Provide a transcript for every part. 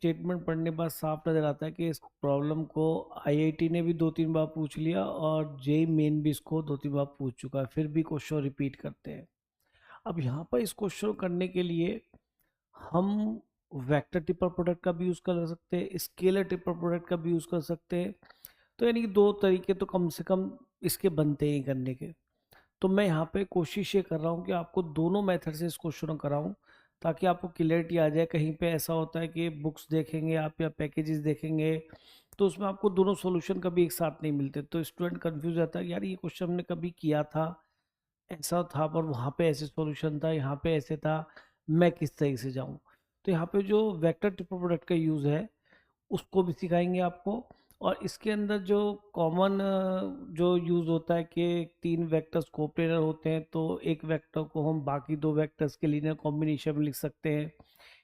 Statement पढ़ने के बाद साफ नज़र आता है कि इस प्रॉब्लम को आईआईटी ने भी 2-3 बार पूछ लिया और जेईई मेन भी इसको 2-3 बार पूछ चुका है, फिर भी क्वेश्चन रिपीट करते हैं। अब यहाँ पर इस क्वेश्चन करने के लिए हम वेक्टर ट्रिपल प्रोडक्ट का भी यूज़ कर सकते हैं, स्केलर ट्रिपल प्रोडक्ट का भी यूज़ कर सकते हैं। तो यानी कि 2 तरीके तो कम से कम इसके बनते ही करने के। तो मैं यहाँ पे कोशिश ये कर रहा हूँ कि आपको दोनों मेथड से इस क्वेश्चन कराऊँ, ताकि आपको क्लियरिटी आ जाए। कहीं पे ऐसा होता है कि बुक्स देखेंगे आप या पैकेजेस देखेंगे तो उसमें आपको दोनों सॉल्यूशन कभी एक साथ नहीं मिलते, तो स्टूडेंट कंफ्यूज रहता है, यार ये क्वेश्चन हमने कभी किया था, ऐसा था पर वहाँ पे ऐसे सॉल्यूशन था, यहाँ पे ऐसे था, मैं किस तरीके से जाऊँ। तो यहाँ पे जो वेक्टर ट्रिपल प्रोडक्ट का यूज़ है उसको भी सिखाएंगे आपको। और इसके अंदर जो कॉमन जो यूज़ होता है कि 3 वेक्टर्स कोप्लेनर होते हैं, तो एक वेक्टर को हम बाकी 2 वेक्टर्स के लीनियर कॉम्बिनेशन में लिख सकते हैं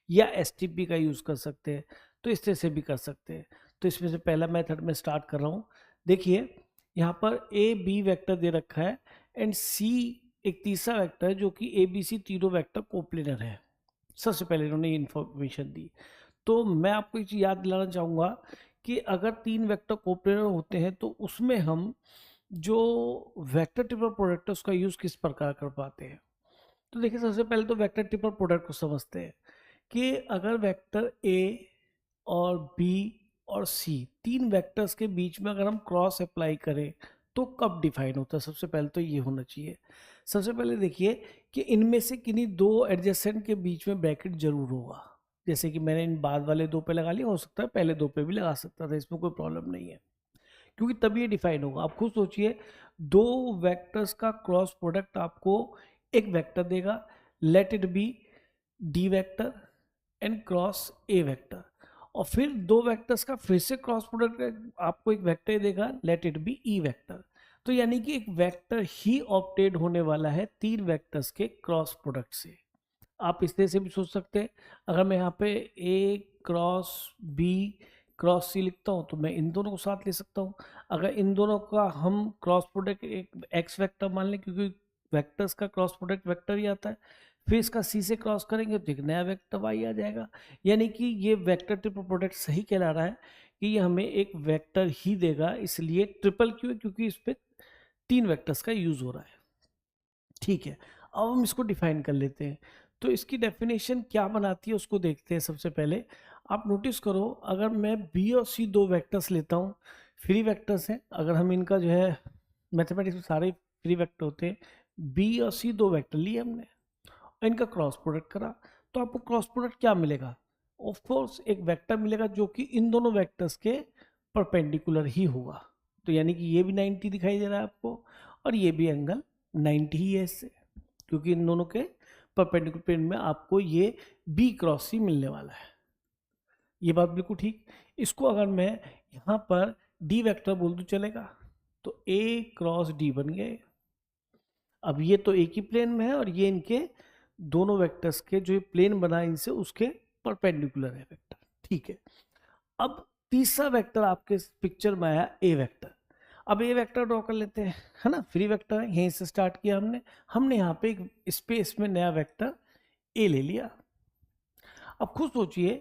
या एसटीपी का यूज़ कर सकते हैं, तो इस तरह से भी कर सकते हैं। तो इसमें से पहला मेथड में स्टार्ट कर रहा हूँ। देखिए यहाँ पर ए बी वेक्टर दे रखा है एंड सी एक तीसरा वेक्टर है जो कि ए बी सी तीनों वेक्टर कोप्लेनर है। सबसे पहले इन्होंने इन्फॉर्मेशन दी। तो मैं आपको एक चीज़ याद दिलाना चाहूँगा कि अगर 3 वेक्टर कोप्लेनर होते हैं तो उसमें हम जो वेक्टर ट्रिपल प्रोडक्ट है उसका यूज़ किस प्रकार कर पाते हैं। तो देखिए सबसे पहले तो वेक्टर ट्रिपल प्रोडक्ट को समझते हैं कि अगर वेक्टर ए और बी और सी 3 वेक्टर्स के बीच में अगर हम क्रॉस अप्लाई करें तो कब डिफाइन होता है। सबसे पहले तो ये होना चाहिए। सबसे पहले देखिए कि इनमें से किन्हीं 2 एडजेसेंट के बीच में ब्रैकेट जरूर होगा। जैसे कि मैंने इन बाद वाले 2 पे लगा लिया, हो सकता है पहले 2 पे भी लगा सकता था, इसमें कोई प्रॉब्लम नहीं है, क्योंकि तभी ये डिफाइन होगा। आप खुद सोचिए 2 वेक्टर्स का क्रॉस प्रोडक्ट आपको एक वेक्टर देगा, let it B D vector and cross A vector, और फिर 2 वेक्टर्स का फिर से क्रॉस प्रोडक्ट आपको एक वेक्टर देगा, let it be e vector. तो यानी कि एक वेक्टर ही ऑब्टेन होने वाला है 3 वेक्टर्स के क्रॉस प्रोडक्ट से। आप इस तरह से भी सोच सकते हैं, अगर मैं यहाँ पे ए क्रॉस बी क्रॉस सी लिखता हूँ तो मैं इन दोनों को साथ ले सकता हूँ। अगर इन दोनों का हम क्रॉस प्रोडक्ट एक एक्स वेक्टर मान लें, क्योंकि वेक्टर्स का क्रॉस प्रोडक्ट वेक्टर ही आता है, फिर इसका सी से क्रॉस करेंगे तो एक नया वेक्टर वाई आ जाएगा। यानी कि ये वेक्टर ट्रिपल प्रोडक्ट सही कहला रहा है कि ये हमें एक वेक्टर ही देगा, इसलिए ट्रिपल क्यों, क्योंकि इस पर 3 वेक्टर्स का यूज हो रहा है। ठीक है, अब हम इसको डिफाइन कर लेते हैं। तो इसकी डेफिनेशन क्या बनाती है उसको देखते हैं। सबसे पहले आप नोटिस करो, अगर मैं बी और सी 2 वेक्टर्स लेता हूँ, फ्री वेक्टर्स हैं, अगर हम इनका जो है मैथमेटिक्स में सारे फ्री वेक्टर होते हैं, बी और सी 2 वेक्टर लिए हमने, इनका क्रॉस प्रोडक्ट करा, तो आपको क्रॉस प्रोडक्ट क्या मिलेगा? ऑफ कोर्स एक वेक्टर मिलेगा जो कि इन दोनों वेक्टर्स के परपेंडिकुलर ही होगा। तो यानी कि ये भी 90 दिखाई दे रहा है आपको, और ये भी एंगल 90 ही है इससे, क्योंकि इन दोनों के परपेंडिकुलर प्लेन में आपको ये बी क्रॉस सी मिलने वाला है। ये बात बिल्कुल ठीक। इसको अगर मैं यहाँ पर डी वेक्टर बोल दूँ चलेगा, तो ए क्रॉस डी बन गए। अब ये तो एक ही प्लेन में है और ये इनके दोनों वेक्टर्स के जो प्लेन बना इनसे उसके परपेंडिकुलर है वेक्टर। ठीक है, अब तीसरा वेक्टर आपके पिक्चर में आया ए वेक्टर। अब ए वेक्टर ड्रॉ कर लेते हैं, है ना, फ्री वेक्टर है, यहीं से स्टार्ट किया हमने। हमने यहाँ पे एक स्पेस में नया वेक्टर ए ले लिया। अब खुद सोचिए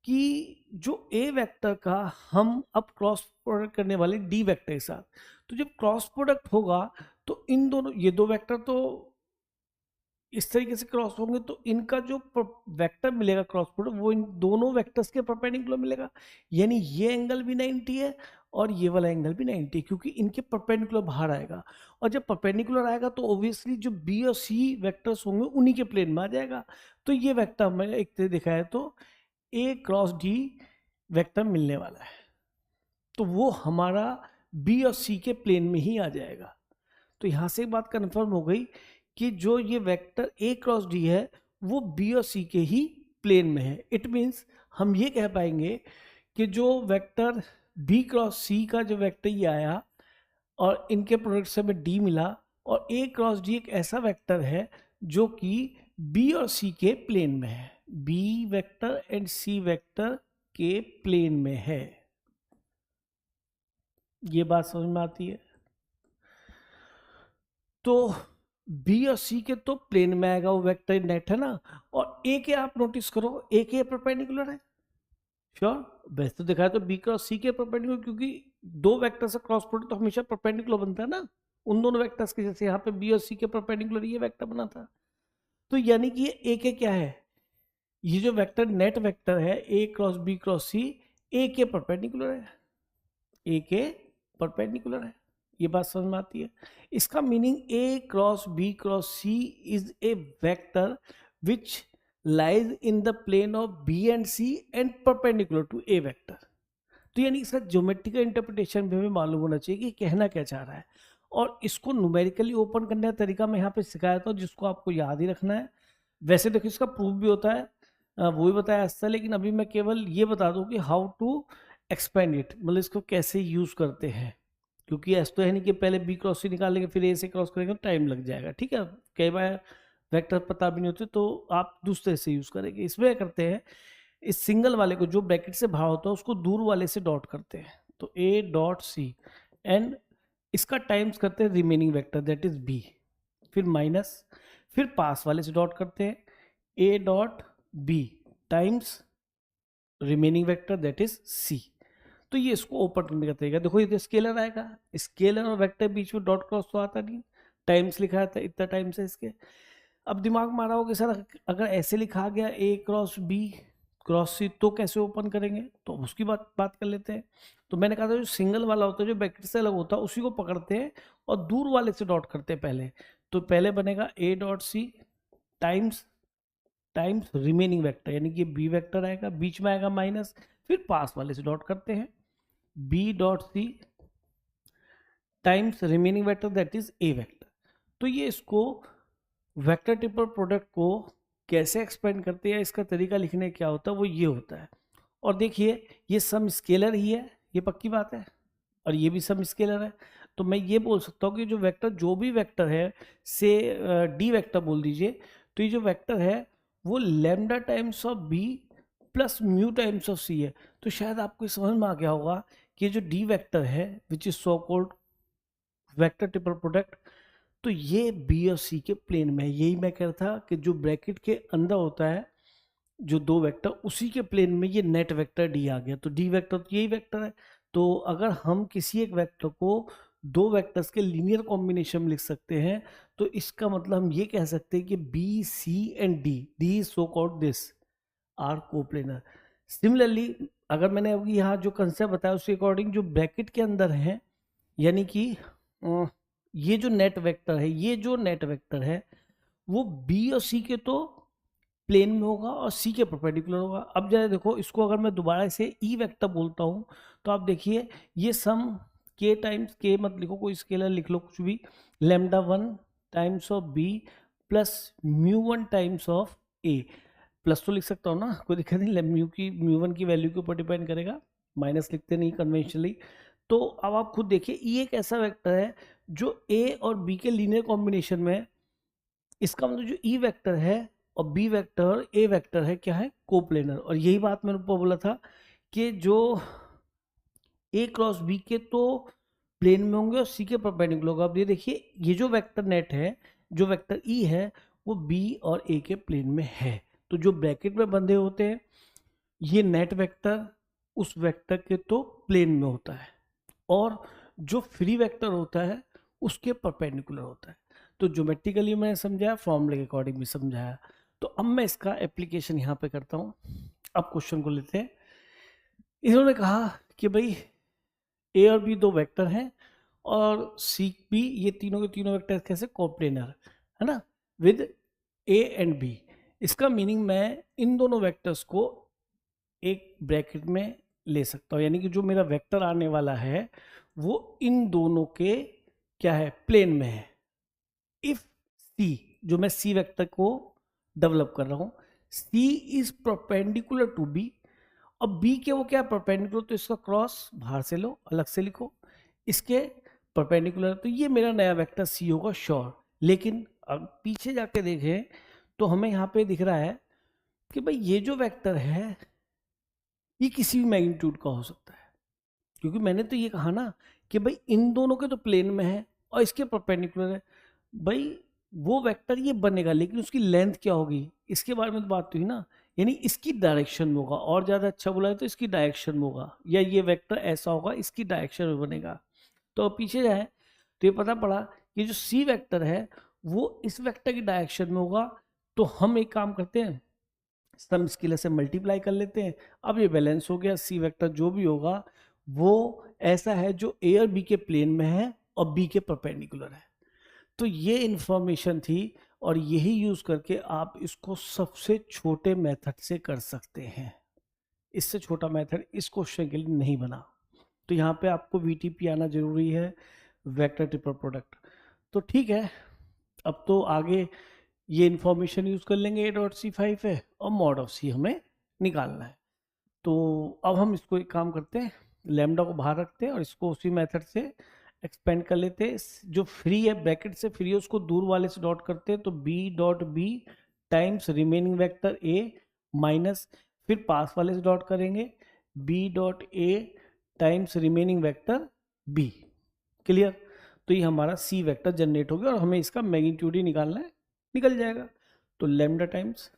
कि जो ए वेक्टर का हम अब क्रॉस प्रोडक्ट करने वाले डी वेक्टर के साथ, तो जब क्रॉस प्रोडक्ट होगा तो इन दोनों ये 2 वेक्टर तो इस तरीके से क्रॉस होंगे, तो इनका जो वेक्टर मिलेगा क्रॉस प्रोडक्ट वो इन दोनों वेक्टर्स के परपेंडिकुलर मिलेगा। यानी ये एंगल भी 90 है और ये वाला एंगल भी 90 है, क्योंकि इनके परपेंडिकुलर बाहर आएगा। और जब परपेंडिकुलर आएगा तो ऑब्वियसली जो बी और सी वेक्टर्स होंगे उन्हीं के प्लेन में आ जाएगा। तो ये वेक्टर हमें एक तरह दिखाया तो ए क्रॉस डी वेक्टर मिलने वाला है, तो वो हमारा बी और सी के प्लेन में ही आ जाएगा। तो यहाँ से बात कन्फर्म हो गई कि जो ये वेक्टर ए क्रॉस डी है वो बी और सी के ही प्लेन में है। इट मीन्स हम ये कह पाएंगे कि जो वेक्टर बी क्रॉस सी का जो वेक्टर ये आया और इनके प्रोडक्ट से हमें डी मिला, और ए क्रॉस डी एक ऐसा वेक्टर है जो कि बी और सी के प्लेन में है, b vector and c vector के प्लेन में है। ये बात समझ में आती है? तो बी और सी के तो प्लेन में आएगा वो वेक्टर नेट, है ना। और ए के आप नोटिस करो, ए के परपेंडिकुलर है, श्योर, वैसे तो देखा है तो बी क्रॉस सी के परपेंडिकुलर, क्योंकि दो वेक्टर से क्रॉस प्रोडक्ट तो हमेशा परपेंडिकुलर बनता है ना उन दोनों वेक्टर्स के, जैसे यहाँ पे बी और सी के परपेंडिकुलर ये वेक्टर बना था। तो यानी कि ये ए के क्या है, ये जो वेक्टर नेट वेक्टर है ए क्रॉस बी क्रॉस सी ए के परपेंडिकुलर है, ए के परपेंडिकुलर है। ये बात समझ में आती है। इसका meaning a cross b cross c is a vector which lies in the plane of b and c and perpendicular to a vector. तो यानी इसका ज्योमेट्रिकल इंटरप्रिटेशन भी हमें मालूम होना चाहिए कि कहना क्या चाह रहा है, और इसको न्यूमेरिकली ओपन करने का तरीका मैं यहाँ पे सिखाया था जिसको आपको याद ही रखना है। वैसे देखो इसका प्रूफ भी होता है, वो भी बताया ऐसा, लेकिन अभी मैं केवल ये बता दूं कि हाउ टू एक्सपेंड इट, मतलब इसको कैसे यूज करते हैं, क्योंकि ऐसा तो है नहीं कि पहले बी क्रॉस सी निकालेंगे फिर ए से क्रॉस करेंगे तो टाइम लग जाएगा। ठीक है, कई बार वेक्टर पता भी नहीं होते तो आप दूसरे से यूज करेंगे। इसमें क्या करते हैं, इस सिंगल वाले को जो ब्रैकेट से बाहर होता है उसको दूर वाले से डॉट करते हैं, तो ए डॉट सी एंड इसका टाइम्स करते हैं remaining vector that is b, फिर माइनस, फिर पास वाले से डॉट करते हैं a dot b times remaining vector that is c. तो ये इसको ओपन करने का तरीका, देखो ये तो स्केलर आएगा, स्केलर और वेक्टर बीच में डॉट क्रॉस तो आता नहीं, टाइम्स लिखा था इतना टाइम्स है इसके। अब दिमाग मारा होगा सर अगर ऐसे लिखा गया ए क्रॉस बी क्रॉस सी तो कैसे ओपन करेंगे, तो उसकी बात कर लेते हैं। तो मैंने कहा था जो सिंगल वाला होता है जो ब्रैकेट से अलग होता है उसी को पकड़ते हैं और दूर वाले से डॉट करते हैं पहले। तो पहले बनेगा a dot c times times remaining vector, यानी कि बी वेक्टर आएगा, बीच में आएगा माइनस, फिर पास वाले से डॉट करते हैं b dot c times remaining vector that is a vector. तो ये इसको वेक्टर ट्रिपल प्रोडक्ट को कैसे एक्सपेंड करते हैं, इसका तरीका लिखने क्या होता है वो ये होता है। और देखिए ये सम स्केलर ही है, ये पक्की बात है, और ये भी सम स्केलर है। तो मैं ये बोल सकता हूँ कि जो वेक्टर जो भी वेक्टर है से डी वेक्टर बोल दीजिए, तो ये जो वेक्टर है वो lambda times of B plus mu times of C है। तो शायद आपको समझ में आ गया होगा कि जो डी वेक्टर है which is so called vector triple product, तो ये बी और सी के प्लेन में है। यही मैं कह रहा था कि जो ब्रैकेट के अंदर होता है जो दो वेक्टर उसी के प्लेन में ये नेट वेक्टर डी आ गया, तो डी वेक्टर तो यही वेक्टर है। तो अगर हम किसी एक वेक्टर को दो वेक्टर्स के लीनियर कॉम्बिनेशन में लिख सकते हैं तो इसका मतलब हम ये कह सकते हैं कि b c and d so called this are coplanar. Similarly अगर मैंने अभी यहाँ जो कंसेप्ट बताया उसके अकॉर्डिंग जो ब्रैकेट के अंदर है, यानी कि ये जो नेट वेक्टर है वो बी और सी के तो प्लेन में होगा और सी के परपेंडिकुलर होगा। अब जरा देखो इसको अगर मैं दोबारा से ई वेक्टर बोलता हूँ तो आप देखिए ये सम के टाइम्स के मत लिखो, कोई स्केलर लिख लो कुछ भी, lambda 1 times of B plus mu 1 times of A, plus तो लिख सकता हूँ ना, कोई दिक्कत नहीं, म्यू 1 की वैल्यू के ऊपर डिपेंड करेगा, माइनस लिखते नहीं कन्वेंशनली। तो अब आप खुद देखिए ई एक ऐसा वेक्टर है जो ए और बी के लीनियर कॉम्बिनेशन में है। इसका मतलब जो ई वेक्टर है और बी वेक्टर और ए वेक्टर है क्या है, कोप्लेनर। और यही बात मैंने ऊपर बोला था कि जो ए क्रॉस बी के तो प्लेन में होंगे और सी के परपेंडिकुलर होगा। अब ये देखिए ये जो वेक्टर नेट है जो वेक्टर ई है वो बी और ए के प्लेन में है। तो जो ब्रैकेट में बंधे होते हैं ये नेट वेक्टर उस वेक्टर के तो प्लेन में होता है और जो फ्री वेक्टर होता है उसके परपेंडिकुलर होता है। तो ज्योमेट्रिकली मैंने समझाया, फॉर्मूले के अकॉर्डिंग भी समझाया। तो अब मैं इसका एप्लीकेशन यहाँ पे करता हूँ। अब क्वेश्चन को लेते हैं। इन्होंने कहा कि भाई ए और बी दो वेक्टर हैं और सी बी ये तीनों के तीनों वेक्टर कैसे कोप्लेनर है ना विद ए एंड बी। इसका मीनिंग मैं इन दोनों वेक्टर्स को एक ब्रैकेट में ले सकता हूँ, यानी कि जो मेरा वेक्टर आने वाला है वो इन दोनों के क्या है, प्लेन में है। इफ सी, जो मैं सी वेक्टर को डेवलप कर रहा हूँ, सी इज परपेंडिकुलर टू बी, अब बी के वो क्या परपेंडिकुलर, तो इसका क्रॉस बाहर से लो, अलग से लिखो, इसके परपेंडिकुलर, तो ये मेरा नया वेक्टर सी होगा श्योर। लेकिन अब पीछे जाके देखें तो हमें यहाँ पे दिख रहा है कि भाई ये जो वेक्टर है ये किसी भी मैग्नीट्यूड का हो सकता है, क्योंकि मैंने तो ये कहा ना कि भाई इन दोनों के तो प्लेन में है और इसके परपेंडिकुलर है। भाई वो वेक्टर ये बनेगा लेकिन उसकी लेंथ क्या होगी इसके बारे में तो बात हुई ना यानी इसकी डायरेक्शन में होगा, और ज़्यादा अच्छा बोला है तो इसकी डायरेक्शन में होगा, या ये वेक्टर ऐसा होगा इसकी डायरेक्शन में बनेगा। तो पीछे जाए तो ये पता पड़ा कि जो सी वेक्टर है वो इस वेक्टर की डायरेक्शन में होगा। तो हम एक काम करते हैं, सम स्केलर से मल्टीप्लाई कर लेते हैं। अब ये बैलेंस हो गया, सी वेक्टर जो भी होगा वो ऐसा है जो ए और बी के प्लेन में है और बी के परपेंडिकुलर है। तो ये इंफॉर्मेशन थी, और यही यूज करके आप इसको सबसे छोटे मेथड से कर सकते हैं। इससे छोटा मेथड इस क्वेश्चन के लिए नहीं बना। तो यहाँ पे आपको वीटीपी आना जरूरी है, वेक्टर ट्रिपल प्रोडक्ट। तो ठीक है, अब तो आगे ये इंफॉर्मेशन यूज कर लेंगे, A.C5 है और मॉड ऑफ सी हमें निकालना है। तो अब हम इसको एक काम करते हैं, लैम्डा को बाहर रखते हैं और इसको उसी मेथड से एक्सपेंड कर लेते हैं। जो फ्री है, ब्रैकेट से फ्री है, उसको दूर वाले से डॉट करते हैं। तो b dot b times remaining vector a minus, फिर पास वाले से डॉट करेंगे b dot a times remaining vector b. Clear? तो ये हमारा सी वेक्टर जनरेट हो गया और हमें इसका मैग्नीट्यूड ही निकालना है, निकल जाएगा। तो लैम्डा टाइम्स,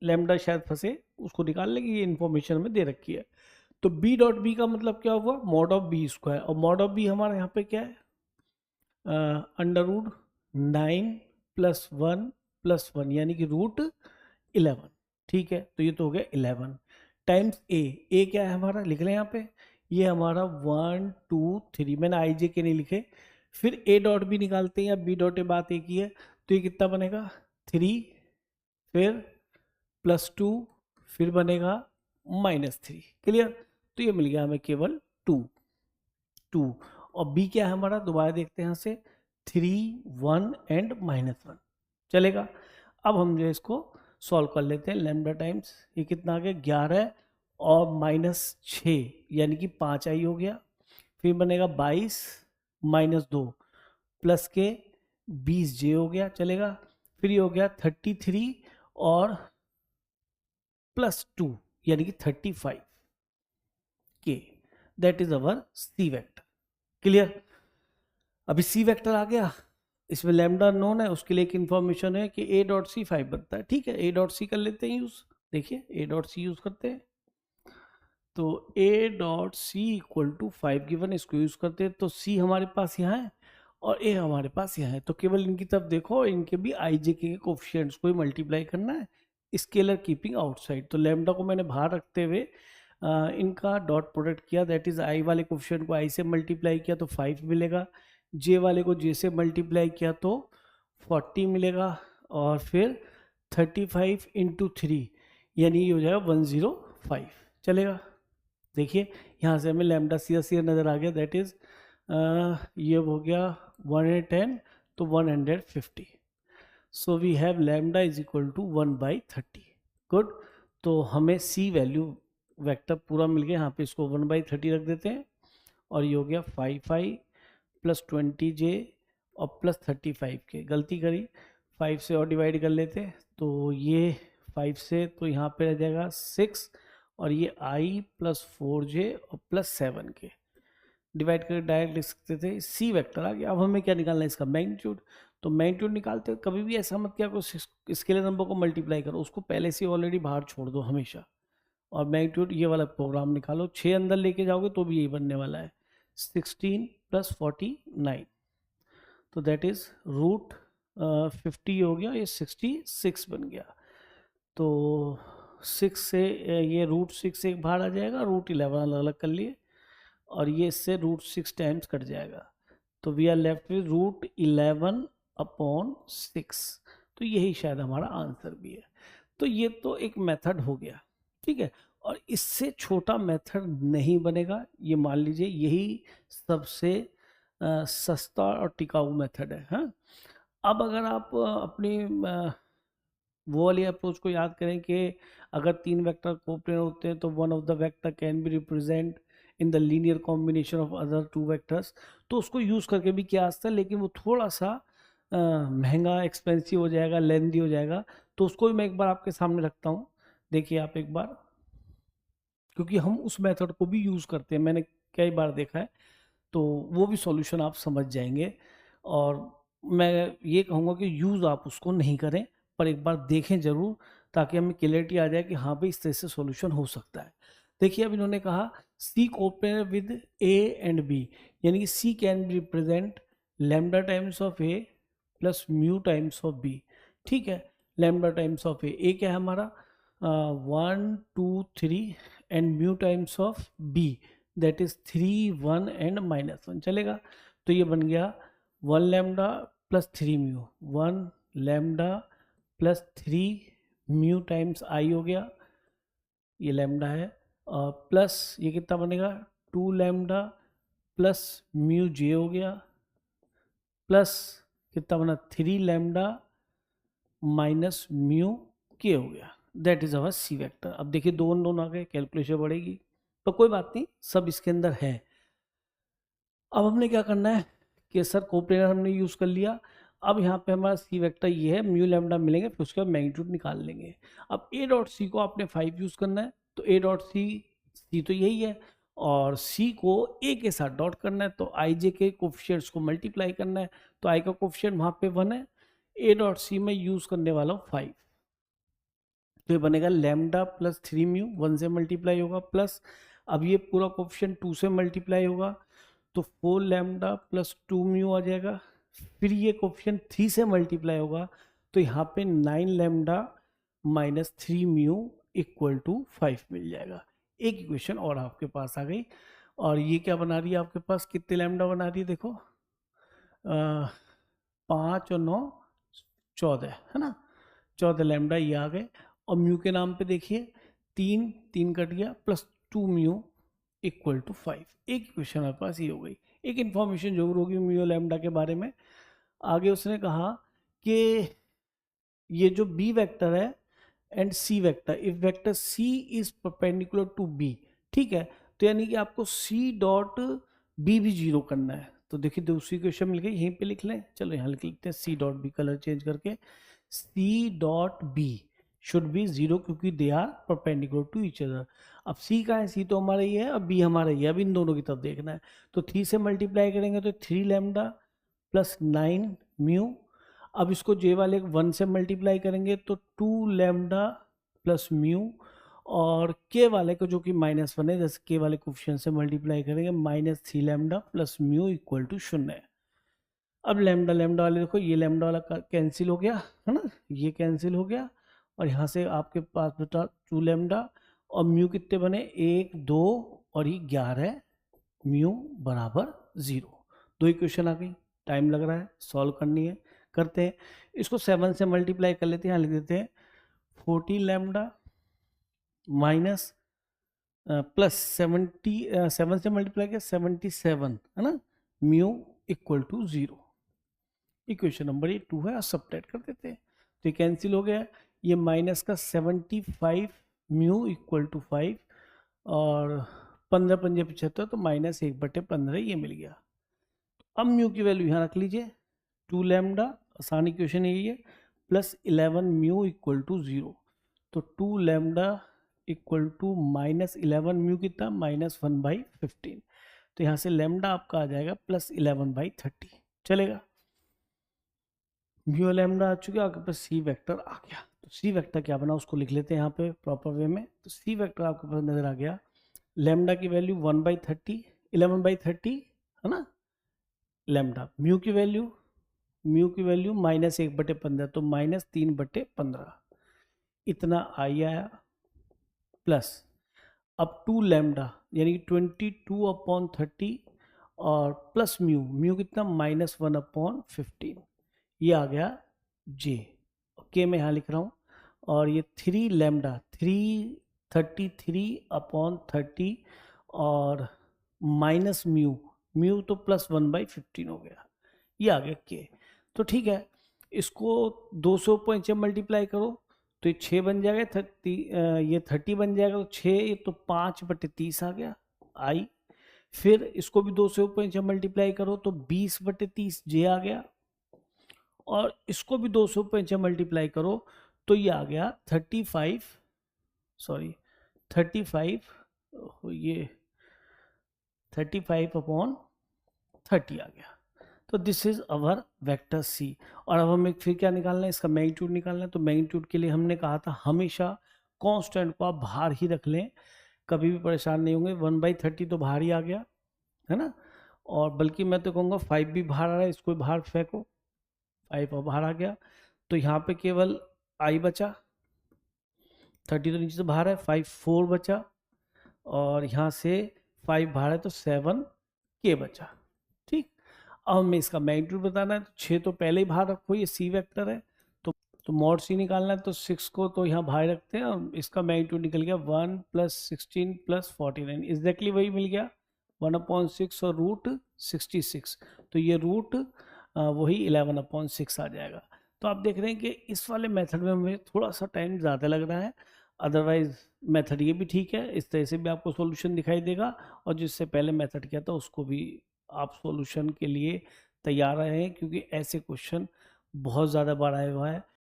लैम्डा शायद फंसे, उसको निकाल लेंगे, ये इन्फॉर्मेशन हमें दे रखी है। तो बी डॉट बी का मतलब क्या हुआ, मॉड ऑफ बी स्क्वायर, और मॉड ऑफ बी हमारा यहाँ पे क्या है, अंडर रूट 9 प्लस 1 प्लस 1 यानी कि रूट 11। ठीक है, तो ये तो हो गया 11 टाइम्स ए क्या है हमारा, लिख लें यहाँ पे, ये हमारा 1 2 3, मैंने आई जे के नहीं लिखे। फिर ए डॉट बी निकालते हैं, या बी डॉट ए बात एक ही है। तो ये कितना बनेगा 3, फिर प्लस 2, फिर बनेगा -3। क्लियर? तो ये मिल गया हमें केवल 2। और बी क्या है हमारा, दोबारा देखते हैं यहाँ से, 3 1 एंड -1। चलेगा? अब हम जो इसको सॉल्व कर लेते हैं। लैम्डा टाइम्स ये कितना आ गया 11 और -6 यानी कि 5 आई हो गया। फिर बनेगा 22 -2 प्लस के 20 जे हो गया। चलेगा? फिर ये हो गया 33 और +2 यानी कि 35 के। That is our c vector. Clear? अभी सी वेक्टर आ गया, इसमें लैम्डा नोन है, उसके लिए एक इंफॉर्मेशन है कि A.C5 बनता है। ठीक है, A.C कर लेते हैं यूज। देखिए A.C यूज करते हैं, तो A.C इक्वल टू 5 गिवन, इसको यूज करते हैं। तो C हमारे पास यहाँ है और A हमारे पास यहाँ है। तो केवल इनकी तरफ देखो, इनके भी IJ के कोफिशिएंट्स को ही मल्टीप्लाई करना है, स्केलर कीपिंग आउटसाइड। तो लैम्डा को मैंने बाहर रखते हुए इनका डॉट प्रोडक्ट किया, दैट इज I वाले कोफिशिएंट को I से मल्टीप्लाई किया तो 5 मिलेगा, J वाले को J से मल्टीप्लाई किया तो 40 मिलेगा, और फिर 35 इंटू 3 यानी ये हो जाएगा 105। चलेगा? देखिए यहाँ से हमें लैम्डा सीधा सीधा नज़र आ गया, दैट इज ये हो गया 110 तो 150। So we have lambda is equal to 1/30। Good. तो हमें सी वैल्यू वेक्टर पूरा मिल गया। यहाँ पे इसको 1/30 रख देते हैं, और ये हो गया 5i प्लस 20j और प्लस 35 के। गलती करी, 5 से और डिवाइड कर लेते, तो ये 5 से तो यहाँ पे रह जाएगा 6, और ये i प्लस 4j और प्लस 7 के। डिवाइड करके डायरेक्ट लिख सकते थे, सी वेक्टर आ गया। अब हमें क्या निकालना है, इसका मैग्नीट्यूड। तो मैग्नीट्यूड निकालते कभी भी ऐसा मत किया कोई स्केलर नंबर को मल्टीप्लाई करो, उसको पहले से ऑलरेडी बाहर छोड़ दो हमेशा, और मैग्नीट्यूड ये वाला प्रोग्राम निकालो। 6 अंदर लेके जाओगे तो भी यही बनने वाला है, 16 प्लस 49। तो दैट इज रूट 50 हो गया, ये 66 बन गया। तो 6 से ये रूट 6 एक बाहर आ जाएगा, रूट 11 अलग अलग कर लिए, और ये इससे रूट 6 टाइम्स कट जाएगा। तो we are left with root 11/6। तो यही शायद हमारा आंसर भी है। तो ये तो एक मेथड हो गया, ठीक है। और इससे छोटा मेथड नहीं बनेगा, ये मान लीजिए यही सबसे सस्ता और टिकाऊ मेथड है। हाँ, अब अगर आप अपनी वो वाली अप्रोच को याद करें कि अगर 3 वेक्टर कोप्लेन होते हैं तो one of the vector can be represent in the linear combination of other 2 vectors, तो उसको यूज़ करके भी किया जाता है, लेकिन वो थोड़ा सा महंगा, एक्सपेंसिव हो जाएगा, लेंदी हो जाएगा। तो उसको भी मैं एक बार आपके सामने रखता हूँ, देखिए आप एक बार, क्योंकि हम उस मेथड को भी यूज़ करते हैं, मैंने कई बार देखा है, तो वो भी सॉल्यूशन आप समझ जाएंगे। और मैं ये कहूँगा कि यूज़ आप उसको नहीं करें, पर एक बार देखें ज़रूर, ताकि हमें क्लियरिटी आ जाए कि हाँ भाई इस तरह से सॉल्यूशन हो सकता है। देखिए अब इन्होंने कहा C coordinate with A and B, यानी कि C can be represent lambda times of A plus mu times of B. ठीक है, लैम्डा टाइम्स ऑफ ए क्या है हमारा 1 2 3 and mu times of b that is 3 1 and -1 चलेगा। तो ये बन गया 1 lambda plus 3 mu, 1 lambda plus 3 mu times i हो गया, ये लैम्डा है, प्लस ये कितना बनेगा 2 लैम्डा प्लस म्यू जे हो गया, प्लस कितना बना 3 लैम्डा माइनस म्यू के हो गया, that is our c vector. अब देखिए दोनों आ गए, कैलकुलेशन बढ़ेगी तो कोई बात नहीं, सब इसके अंदर है। अब हमने क्या करना है कि सर कोप्लेनर हमने यूज कर लिया, अब यहाँ पे हमारा सी वेक्टर ये है, म्यू लैम्डा मिलेंगे, फिर उसके बाद मैग्नीट्यूड निकाल लेंगे। अब ए डॉट सी को आपने 5 यूज करना है, तो ए डॉट सी, सी तो यही है, और सी को ए के साथ डॉट करना है, तो आई जे के कोफिशिएंट्स को मल्टीप्लाई करना है, तो आई का कोफिशिएंट वहाँ पे 1 है, ए डॉट सी में यूज करने वाला हूँ 5, तो ये बनेगा लैम्डा प्लस 3 म्यू 1 से मल्टीप्लाई होगा, प्लस अब ये पूरा कोफिशिएंट 2 से मल्टीप्लाई होगा, तो 4 लैम्डा प्लस 2 म्यू आ जाएगा, फिर ये कोफिशिएंट 3 से मल्टीप्लाई होगा, तो यहाँ पे 9 lambda minus 3 mu equal to 5 मिल जाएगा। एक इक्वेशन और आपके पास आ गई, और ये क्या बना रही है आपके पास, कितने लैम्डा बना रही है देखो, 5 और 9 14 है ना, 14 लैम्डा ये आ गए, और म्यू के नाम पे देखिए 3 3 कट गया, प्लस 2 म्यू इक्वल टू 5। एक इक्वेशन हमारे पास ये हो गई, एक इन्फॉर्मेशन जरूर होगी म्यू लैम्डा के बारे में। आगे उसने कहा कि ये जो बी वेक्टर है and c vector, if vector c is perpendicular to b, ठीक है, तो यानी कि आपको सी डॉट बी भी जीरो करना है। तो देखिए दूसरी क्वेश्चन मिल गई, यहीं पे लिख लें, चलो यहाँ लिख लेते हैं C dot B, colour change करके, C dot B should be zero क्योंकि they are perpendicular to each other. अब सी का है, सी तो हमारा ही है, अब बी हमारा ही है, अब इन दोनों की तरफ देखना है, तो 3 से मल्टीप्लाई करेंगे तो 3 लैम्डा प्लस 9 म्यू, अब इसको जे वाले 1 से मल्टीप्लाई करेंगे तो 2 लैम्डा प्लस म्यू, और के वाले को जो कि -1 है, जैसे के वाले कोफिशिएंट से मल्टीप्लाई करेंगे -3 lambda plus mu equal to 0 है। अब लैम्डा लैम्डा वाले देखो, ये लैम्डा वाला कैंसिल हो गया है ना, ये कैंसिल हो गया, और यहाँ से आपके पास बचा 2 लैम्डा, और म्यू कितने बने 1 2 और ये 11 म्यू बराबर 0। दो इक्वेशन आ गई, टाइम लग रहा है, सॉल्व करनी है, करते हैं। इसको 7 से मल्टीप्लाई कर लेते हैं, यहाँ लिख देते हैं 40 लैम्डा माइनस प्लस 7 से मल्टीप्लाई किया 77 है ना, mu equal to 0। Equation number ये 2 है, और सब्ट्रैक्ट कर देते हैं, तो ये कैंसिल हो गया, ये माइनस का 75 म्यू इक्वल टू 5, और 15 पंजे 75, तो -1/15 ये मिल गया। अब म्यू की वैल्यू यहाँ रख लीजिए 2 लैम्डा, आसान इक्वेशन यही है, प्लस 11 म्यू इक्वल टू 0, तो 2 लैम्डा इक्वल टू -11 म्यू कितना -1/15, तो यहाँ से लैम्डा आपका आ जाएगा प्लस 11/30, चलेगा। म्यू लैम्डा आ चुका, आपके पास सी वेक्टर आ गया, तो सी वेक्टर क्या बना उसको लिख लेते हैं यहाँ पे प्रॉपर वे में, तो सी वेक्टर आपके पास नजर आ गया, लैम्डा की वैल्यू 1/30 11/30 है ना, लैम्डा म्यू की वैल्यू -1/15, तो -3/15 इतना आई आया, प्लस अब 2 लैम्डा यानी कि 22/30, और प्लस म्यू कितना -1/15, ये आ गया जे, के मैं यहाँ लिख रहा हूँ, और ये 3 लैम्डा 333/30, और माइनस म्यू तो +1/15 हो गया, ये आ गया के। तो ठीक है, इसको 200 पॉइंट से मल्टीप्लाई करो तो ये 6 बन जाएगा, 30 ये 30 बन जाएगा, तो 6 ये तो 5/30 आ गया आई, फिर इसको भी 200 पॉइंट से मल्टीप्लाई करो तो 20/30 जे आ गया, और इसको भी 200 पॉइंट से मल्टीप्लाई करो तो ये आ गया 35 ये 35/30 आ गया, तो this is our vector c. और अब हमें फिर क्या निकालना है, इसका मैग्नीट्यूड निकालना है। तो मैग्नीट्यूड के लिए हमने कहा था हमेशा कांस्टेंट को आप बाहर ही रख लें, कभी भी परेशान नहीं होंगे। 1/30 तो बाहर ही आ गया है ना, और बल्कि मैं तो कहूँगा 5 भी बाहर आ रहा है, इसको बाहर फेंको, 5 और बाहर आ गया। तो यहाँ पे केवल आई बचा, 30 तो नीचे से बाहर है, 5 4 बचा, और यहाँ से 5 बाहर है तो 7 के बचा। ठीक, अब हमें इसका मैग्नीट्यूड बताना है। तो 6 तो पहले ही बाहर रखो, ये सी वेक्टर है, तो मॉड सी निकालना है। तो 6 को तो यहाँ बाहर रखते हैं, और इसका मैग्नीट्यूड निकल गया 1 + 16 + 49, एग्जैक्टली वही मिल गया, 1/6 और √66। तो ये रूट वही 11/6 आ जाएगा। तो आप देख रहे हैं कि इस वाले मेथड में हमें थोड़ा सा टाइम ज़्यादा लग रहा है, अदरवाइज मेथड ये भी ठीक है, इस तरह से भी आपको सॉल्यूशन दिखाई देगा। और जिससे पहले मेथड किया था उसको भी आप सॉल्यूशन के लिए तैयार रहें, क्योंकि ऐसे क्वेश्चन बहुत ज़्यादा बार आया हुआ है।